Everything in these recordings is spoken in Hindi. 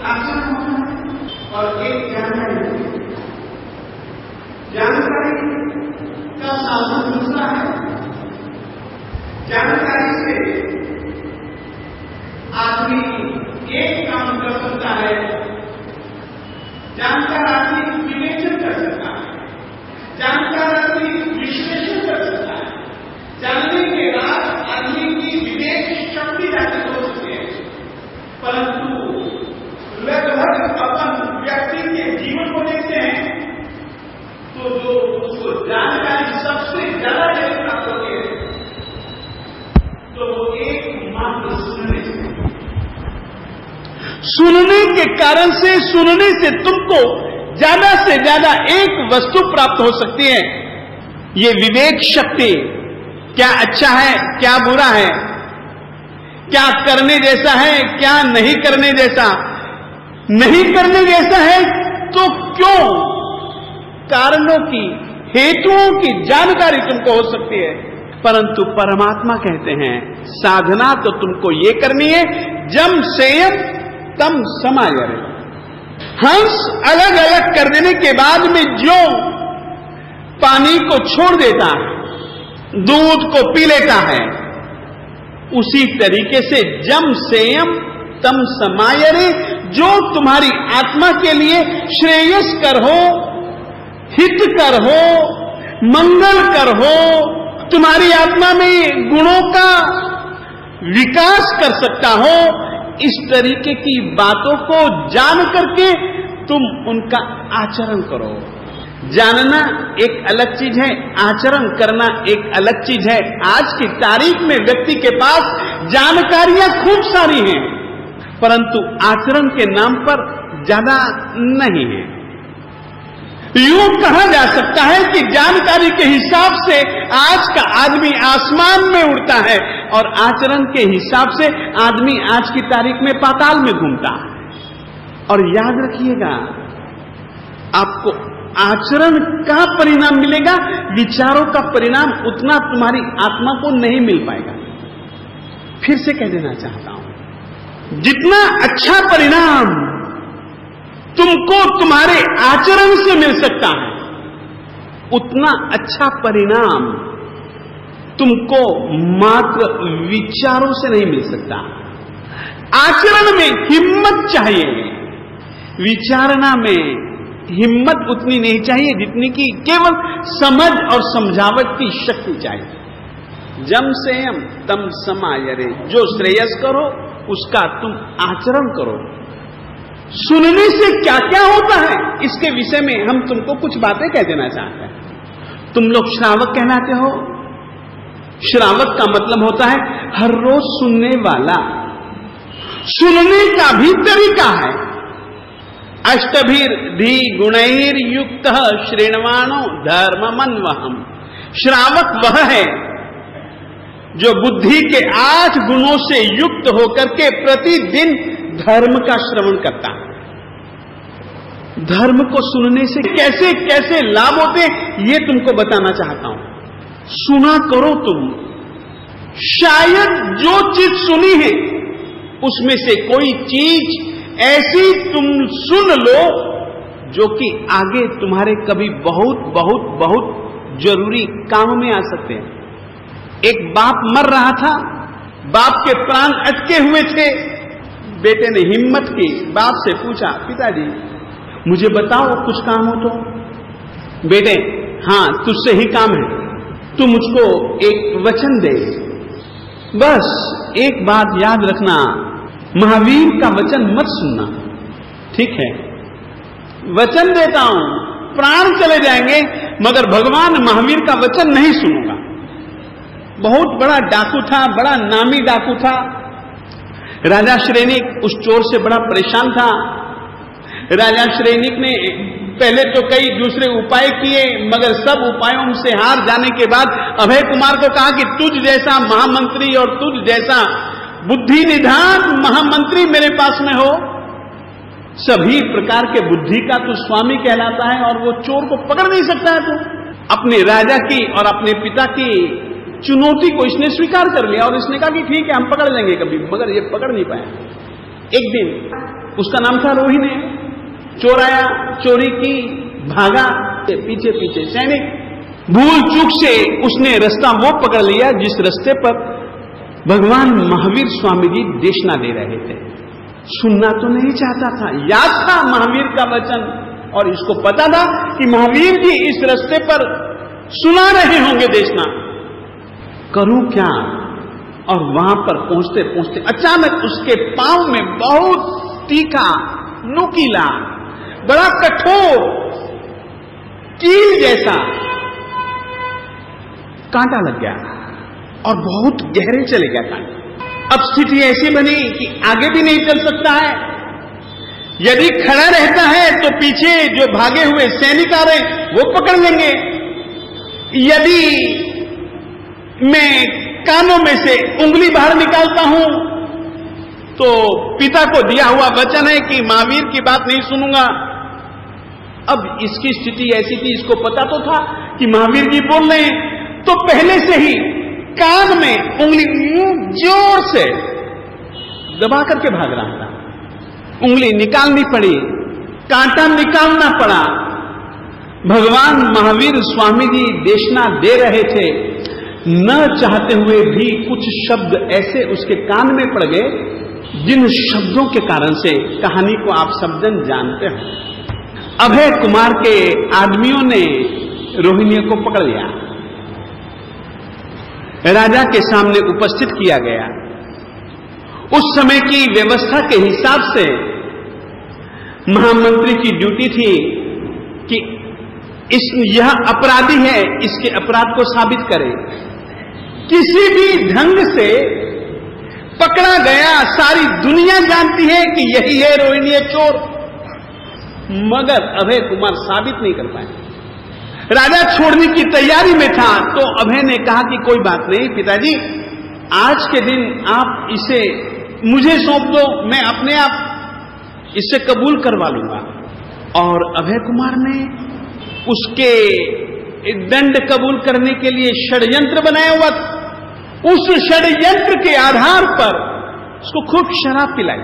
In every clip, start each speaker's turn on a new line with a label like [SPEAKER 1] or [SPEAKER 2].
[SPEAKER 1] आचरण होता है और एक जानकारी। जानकारी का साधन दूसरा है। जानकारी से आदमी एक काम कर सकता है, जानकार आदमी विवेचन कर सकता है, जानकार आदमी विश्लेषण कर सकता है, जानने के बाद आदमी की विवेक शक्ति जागृत हो सकती है। परंतु लगभग अपन व्यक्ति के जीवन को देखते हैं तो जो उसको जानकारी सबसे ज्यादा जब प्राप्त होती है तो वो एकमात्र सुनने के कारण से, सुनने से तुमको ज्यादा से ज्यादा एक वस्तु प्राप्त हो सकती है। ये विवेक शक्ति, क्या अच्छा है क्या बुरा है, क्या करने जैसा है क्या नहीं करने जैसा, नहीं करने जैसा है तो क्यों, कारणों की, हेतुओं की जानकारी तुमको हो सकती है। परंतु परमात्मा कहते हैं साधना तो तुमको ये करनी है, जम सेयम तम समायरे। हंस अलग अलग कर देने के बाद में जो पानी को छोड़ देता है, दूध को पी लेता है, उसी तरीके से जम सेयम तम समायरे, जो तुम्हारी आत्मा के लिए श्रेयस्कर हो, हितकर हो, मंगलकर हो, तुम्हारी आत्मा में गुणों का विकास कर सकता हो, इस तरीके की बातों को जान करके तुम उनका आचरण करो। जानना एक अलग चीज है, आचरण करना एक अलग चीज है। आज की तारीख में व्यक्ति के पास जानकारियां खूब सारी हैं, परंतु आचरण के नाम पर ज्यादा नहीं है। यूं कहा जा सकता है कि जानकारी के हिसाब से आज का आदमी आसमान में उड़ता है और आचरण के हिसाब से आदमी आज की तारीख में पाताल में घूमता है। और याद रखिएगा, आपको आचरण का परिणाम मिलेगा, विचारों का परिणाम उतना तुम्हारी आत्मा को नहीं मिल पाएगा। फिर से कह देना चाहता हूं, जितना अच्छा परिणाम तुमको तुम्हारे आचरण से मिल सकता है, उतना अच्छा परिणाम तुमको मात्र विचारों से नहीं मिल सकता। आचरण में हिम्मत चाहिए, विचारना में हिम्मत उतनी नहीं चाहिए जितनी कि केवल समझ और समझावट की शक्ति चाहिए। जम सेयम तम समायरे, जो श्रेयस करो उसका तुम आचरण करो। सुनने से क्या क्या होता है इसके विषय में हम तुमको कुछ बातें कह देना चाहते हैं। तुम लोग श्रावक कहलाते हो। श्रावक का मतलब होता है हर रोज सुनने वाला। सुनने का भी तरीका है। अष्टभीर धी गुणैर युक्त श्रेणवाणो धर्ममन्वहम्। श्रावक वह है जो बुद्धि के 8 गुणों से युक्त होकर के प्रतिदिन धर्म का श्रवण करता है। धर्म को सुनने से कैसे कैसे लाभ होते ये तुमको बताना चाहता हूं। सुना करो तुम। शायद जो चीज सुनी है उसमें से कोई चीज ऐसी तुम सुन लो जो कि आगे तुम्हारे कभी बहुत बहुत बहुत जरूरी काम में आ सकते हैं। एक बाप मर रहा था, बाप के प्राण अटके हुए थे। बेटे ने हिम्मत की, बाप से पूछा, पिताजी मुझे बताओ कुछ काम हो तो। बेटे, हां तुझसे ही काम है, तू मुझको एक वचन दे। बस एक बात याद रखना, महावीर का वचन मत सुनना, ठीक है? वचन देता हूं, प्राण चले जाएंगे मगर भगवान महावीर का वचन नहीं सुनूंगा। बहुत बड़ा डाकू था, बड़ा नामी डाकू था। राजा श्रेनिक उस चोर से बड़ा परेशान था। राजा श्रेनिक ने पहले तो कई दूसरे उपाय किए मगर सब उपायों से हार जाने के बाद अभय कुमार को कहा कि तुझ जैसा महामंत्री और तुझ जैसा बुद्धि निधान महामंत्री मेरे पास में हो। सभी प्रकार के बुद्धि का तू स्वामी कहलाता है और वो चोर को पकड़ नहीं सकता है। तू अपने राजा की और अपने पिता की चुनौती को इसने स्वीकार कर लिया और इसने कहा कि ठीक है हम पकड़ लेंगे कभी, मगर ये पकड़ नहीं पाया। एक दिन उसका नाम था रोहिणी। चोर आया, चोरी की, भागा, पीछे पीछे सैनिक। भूल चूक से उसने रास्ता वो पकड़ लिया जिस रास्ते पर भगवान महावीर स्वामी जी देशना दे रहे थे। सुनना तो नहीं चाहता था, याद था महावीर का वचन, और इसको पता था कि महावीर जी इस रास्ते पर सुना रहे होंगे देशना। करूं क्या? और वहां पर पहुंचते पहुंचते अचानक उसके पांव में बहुत तीखा, नुकीला, बड़ा कठोर कील जैसा कांटा लग गया और बहुत गहरे चले गया कांटा। अब स्थिति ऐसी बनी कि आगे भी नहीं चल सकता है। यदि खड़ा रहता है तो पीछे जो भागे हुए सैनिक आ रहे वो पकड़ लेंगे। यदि मैं कानों में से उंगली बाहर निकालता हूं तो पिता को दिया हुआ वचन है कि महावीर की बात नहीं सुनूंगा। अब इसकी स्थिति ऐसी थी, इसको पता तो था कि महावीर जी बोल रहे हैं, तो पहले से ही कान में उंगली जोर से दबा करके भाग रहा था। उंगली निकालनी पड़ी, कांटा निकालना पड़ा। भगवान महावीर स्वामी जी देशना दे रहे थे, न चाहते हुए भी कुछ शब्द ऐसे उसके कान में पड़ गए जिन शब्दों के कारण से कहानी को आप सब जन जानते हो। अभय कुमार के आदमियों ने रोहिणी को पकड़ लिया, राजा के सामने उपस्थित किया गया। उस समय की व्यवस्था के हिसाब से महामंत्री की ड्यूटी थी कि यह अपराधी है, इसके अपराध को साबित करे। किसी भी ढंग से पकड़ा गया, सारी दुनिया जानती है कि यही है रोहिणी चोर, मगर अभय कुमार साबित नहीं कर पाए। राजा छोड़ने की तैयारी में था तो अभय ने कहा कि कोई बात नहीं पिताजी, आज के दिन आप इसे मुझे सौंप दो, मैं अपने आप इसे कबूल करवा लूंगा। और अभय कुमार ने उसके दंड कबूल करने के लिए षड्यंत्र बनाया हुआ। उस षड्यंत्र के आधार पर उसको खूब शराब पिलाई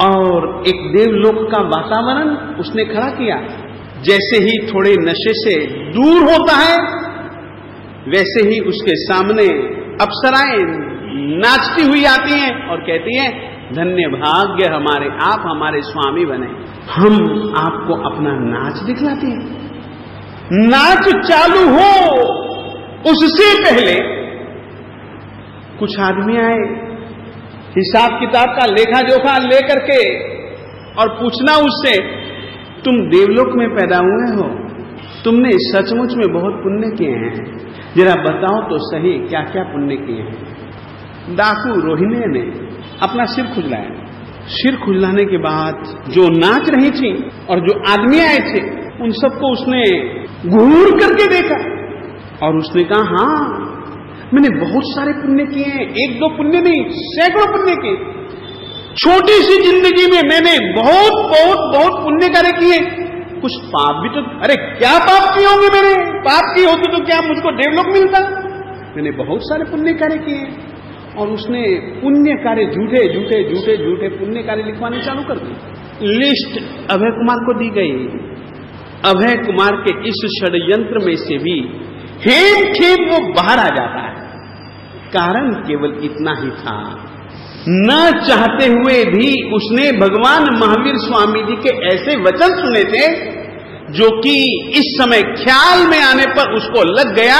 [SPEAKER 1] और एक देवलोक का वातावरण उसने खड़ा किया। जैसे ही थोड़े नशे से दूर होता है वैसे ही उसके सामने अप्सराएं नाचती हुई आती हैं और कहती हैं, धन्य भाग्य हमारे, आप हमारे स्वामी बने, हम आपको अपना नाच दिखलाते हैं। नाच चालू हो उससे पहले कुछ आदमी आए, हिसाब किताब का लेखा जोखा लेकर के, और पूछना उससे, तुम देवलोक में पैदा हुए हो, तुमने सचमुच में बहुत पुण्य किए हैं, जरा बताओ तो सही क्या क्या पुण्य किए हैं। डाकू रोहिणी ने अपना सिर खुजलाया। सिर खुजलाने के बाद जो नाच रही थी और जो आदमी आए थे उन सबको उसने घूर करके देखा और उसने कहा, हाँ मैंने बहुत सारे पुण्य किए हैं, एक दो पुण्य नहीं, सैकड़ों पुण्य किए। छोटी सी जिंदगी में मैंने बहुत बहुत बहुत पुण्य कार्य किए, कुछ पाप भी तो, अरे क्या पाप किए होंगे मैंने, पाप किए होते तो क्या मुझको देवलोक मिलता। मैंने बहुत सारे पुण्य कार्य किए। और उसने पुण्य कार्य झूठे झूठे झूठे झूठे पुण्य कार्य लिखवाने चालू कर दी। लिस्ट अभय कुमार को दी गई। अभय कुमार के इस षड्यंत्र में से भी हेम खेम वो बाहर आ जाता है। कारण केवल इतना ही था, न चाहते हुए भी उसने भगवान महावीर स्वामी जी के ऐसे वचन सुने थे जो कि इस समय ख्याल में आने पर उसको लग गया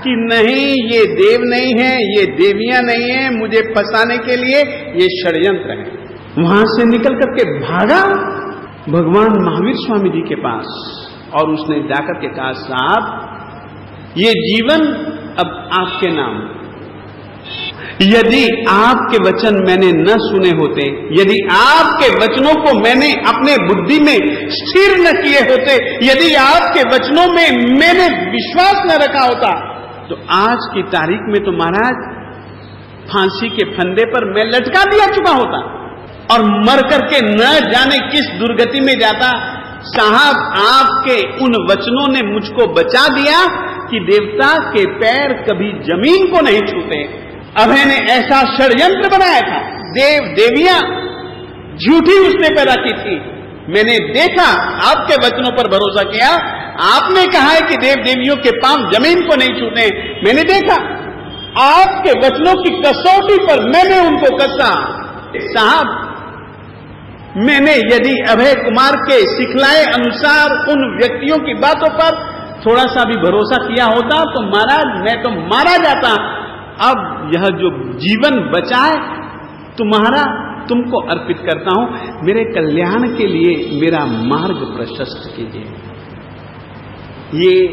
[SPEAKER 1] कि नहीं, ये देव नहीं है, ये देवियां नहीं है, मुझे फंसाने के लिए ये षड्यंत्र है। वहां से निकल करके भागा भगवान महावीर स्वामी जी के पास और उसने जाकर के कहा, साहब ये जीवन अब आपके नाम। यदि आपके वचन मैंने न सुने होते, यदि आपके वचनों को मैंने अपने बुद्धि में स्थिर न किए होते, यदि आपके वचनों में मैंने विश्वास न रखा होता, तो आज की तारीख में तो महाराज फांसी के फंदे पर मैं लटका दिया चुका होता और मर करके न जाने किस दुर्गति में जाता। साहब आपके उन वचनों ने मुझको बचा दिया कि देवता के पैर कभी जमीन को नहीं छूते। अभय ने ऐसा षड्यंत्र बनाया था, देव देवियां झूठी उसने पैदा की थी। मैंने देखा, आपके वचनों पर भरोसा किया। आपने कहा है कि देव देवियों के पांव जमीन को नहीं छूते। मैंने देखा, आपके वचनों की कसौटी पर मैंने उनको कसा। साहब, मैंने यदि अभय कुमार के सिखलाए अनुसार उन व्यक्तियों की बातों पर थोड़ा सा भी भरोसा किया होता तो महाराज मैं तो मारा जाता। अब यह जो जीवन बचा है तुम्हारा, तुमको अर्पित करता हूं। मेरे कल्याण के लिए मेरा मार्ग प्रशस्त कीजिए। ये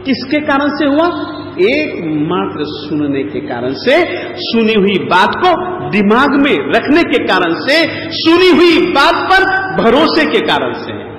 [SPEAKER 1] किसके कारण से हुआ? एकमात्र सुनने के कारण से, सुनी हुई बात को दिमाग में रखने के कारण से, सुनी हुई बात पर भरोसे के कारण से।